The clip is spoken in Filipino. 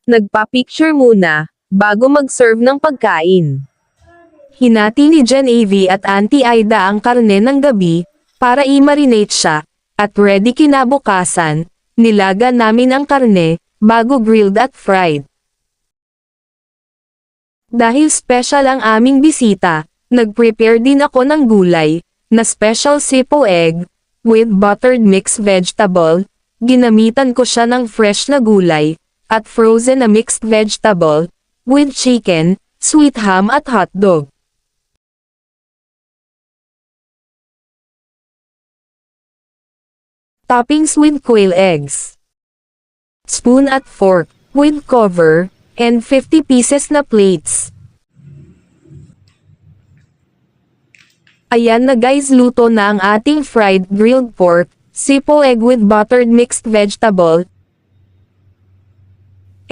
Nagpa-picture muna, bago mag-serve ng pagkain. Hinati ni Jen AV at Auntie Aida ang karne ng gabi, para i-marinate siya, at ready kinabukasan, nilaga namin ang karne, bago grilled at fried. Dahil special ang aming bisita, nag-prepare din ako ng gulay, na special sipo egg, with buttered mixed vegetable, ginamitan ko siya ng fresh na gulay, at frozen na mixed vegetable, with chicken, sweet ham at hotdog. Toppings with quail eggs. Spoon at fork, with cover, and 50 pieces na plates. Ayan na guys, luto na ang ating fried grilled pork, sipo egg with buttered mixed vegetable,